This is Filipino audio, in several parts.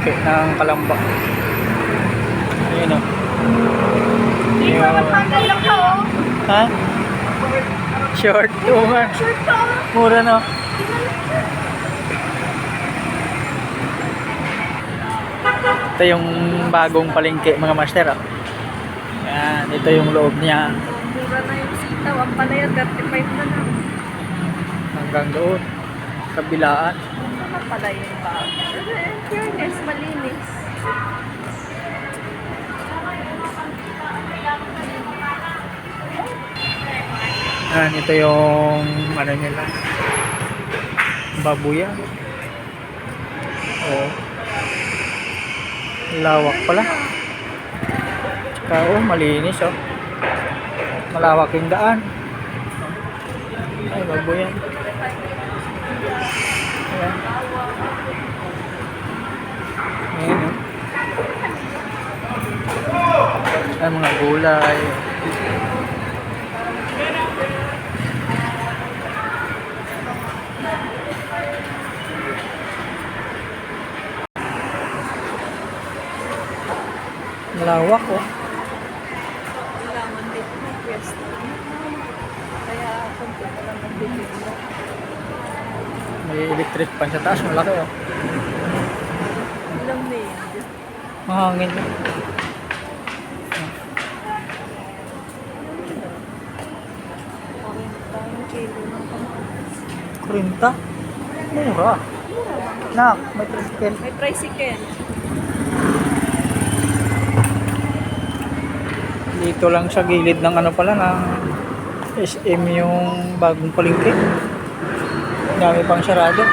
palengke ng Kalamba. Ayun o. Hindi ko mag-handle lang ka, oh. Ha? Short. Oo nga. Short ka, oh. Mura no. Ito yung bagong palengke mga master. Oh. Yan. Ito yung loob niya. Mura na yung sitaw. Ang palaya, 35 na lang. Hanggang doon. Kabilaan. Ano pala yung bag? Pero in fairness, malinis. Yan. Ito yung ano nila. Babuyan. Oh. Lawak pala. Tsaka oh, malinis oh. Malawak yung daan. Ay, babuyan. Ayan. Ayan oh. Ay, mga gulay. Malawak oh. Kailangan dito ng pwesto. Kaya konti pa lang ang bibig mo. May electric pan sa taas. Malaki oh. Ilang maid. Mahangin. Parang kilo ng kamatis. 40? Mura. Nak, may tricycle. May tricycle. Dito lang sa gilid ng ano pala ng SM yung bagong palengke. Dami pang sarado.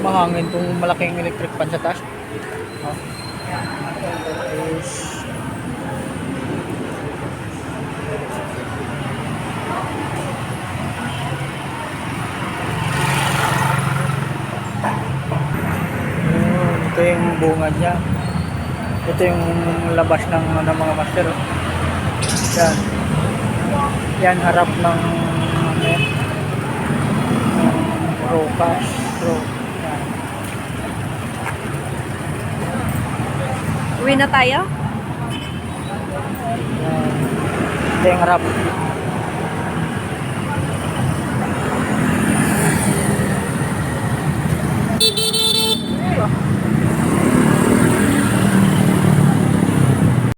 Mahangin tong malaking electric pan sa taas. Oh. Tapos ito yung bungad niya. Ito yung labas ng mga master. Oh. Yan. Yan harap ng Rokas. Yan. Uwi na tayo? Yan. Ito yung harap.